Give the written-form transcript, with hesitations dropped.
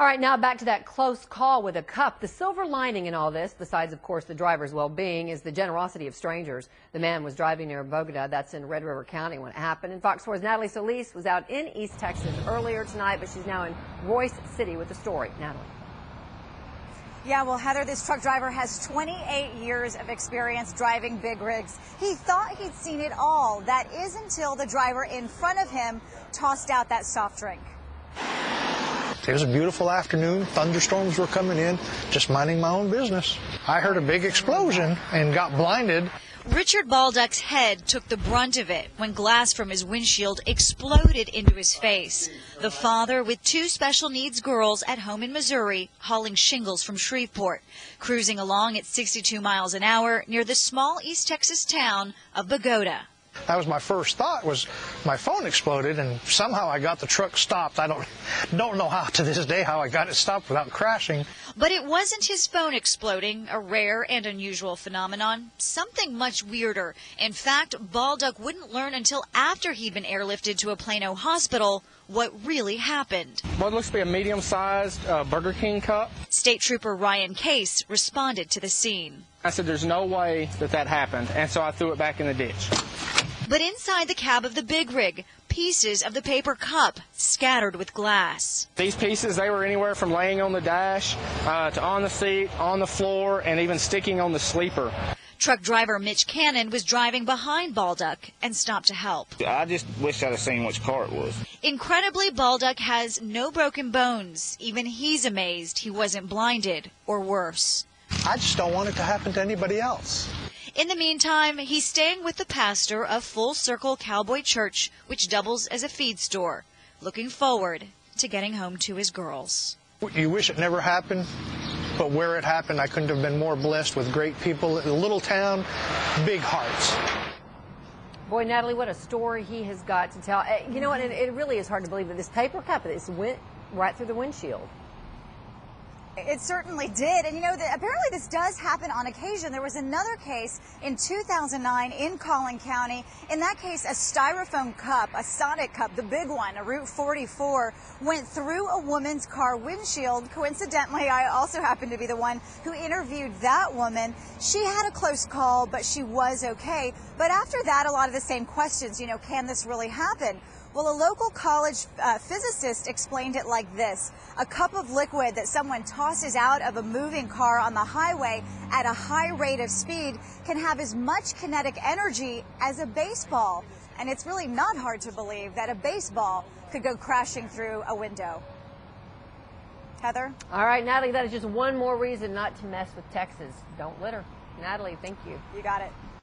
All right, now back to that close call with a cup. The silver lining in all this, besides, of course, the driver's well-being, is the generosity of strangers. The man was driving near Bogata, that's in Red River County, when it happened. And Fox 4's Natalie Solis was out in East Texas earlier tonight, but she's now in Royce City with the story. Natalie. Yeah, well, Heather, this truck driver has 28 years of experience driving big rigs. He thought he'd seen it all. That is until the driver in front of him tossed out that soft drink. It was a beautiful afternoon. Thunderstorms were coming in, just minding my own business. I heard a big explosion and got blinded. Richard Baldock's head took the brunt of it when glass from his windshield exploded into his face. The father with two special needs girls at home in Missouri hauling shingles from Shreveport, cruising along at 62 miles an hour near the small East Texas town of Bogata. That was my first thought, was my phone exploded, and somehow I got the truck stopped. I don't know how to this day how I got it stopped without crashing. But it wasn't his phone exploding, a rare and unusual phenomenon. Something much weirder. In fact, Baldock wouldn't learn until after he'd been airlifted to a Plano hospital what really happened. What looks to be a medium-sized Burger King cup. State Trooper Ryan Case responded to the scene. I said there's no way that happened, and so I threw it back in the ditch. But inside the cab of the big rig, pieces of the paper cup scattered with glass. These pieces, they were anywhere from laying on the dash to on the seat, on the floor, and even sticking on the sleeper. Truck driver Mitch Cannon was driving behind Baldock and stopped to help. I just wish I'd have seen which car it was. Incredibly, Baldock has no broken bones. Even he's amazed he wasn't blinded or worse. I just don't want it to happen to anybody else. In the meantime, he's staying with the pastor of Full Circle Cowboy Church, which doubles as a feed store, looking forward to getting home to his girls. You wish it never happened, but where it happened, I couldn't have been more blessed with great people. A little town, big hearts. Boy, Natalie, what a story he has got to tell. You know what, it really is hard to believe that this paper cup went right through the windshield. It certainly did. And, you know, apparently this does happen on occasion. There was another case in 2009 in Collin County. In that case, a styrofoam cup, a Sonic cup, the big one, a Route 44, went through a woman's car windshield. Coincidentally, I also happened to be the one who interviewed that woman. She had a close call, but she was okay. But after that, a lot of the same questions, you know, can this really happen? Well, a local college physicist explained it like this. A cup of liquid that someone tosses out of a moving car on the highway at a high rate of speed can have as much kinetic energy as a baseball. And it's really not hard to believe that a baseball could go crashing through a window. Heather? All right, Natalie, that is just one more reason not to mess with Texas. Don't litter. Natalie, thank you. You got it.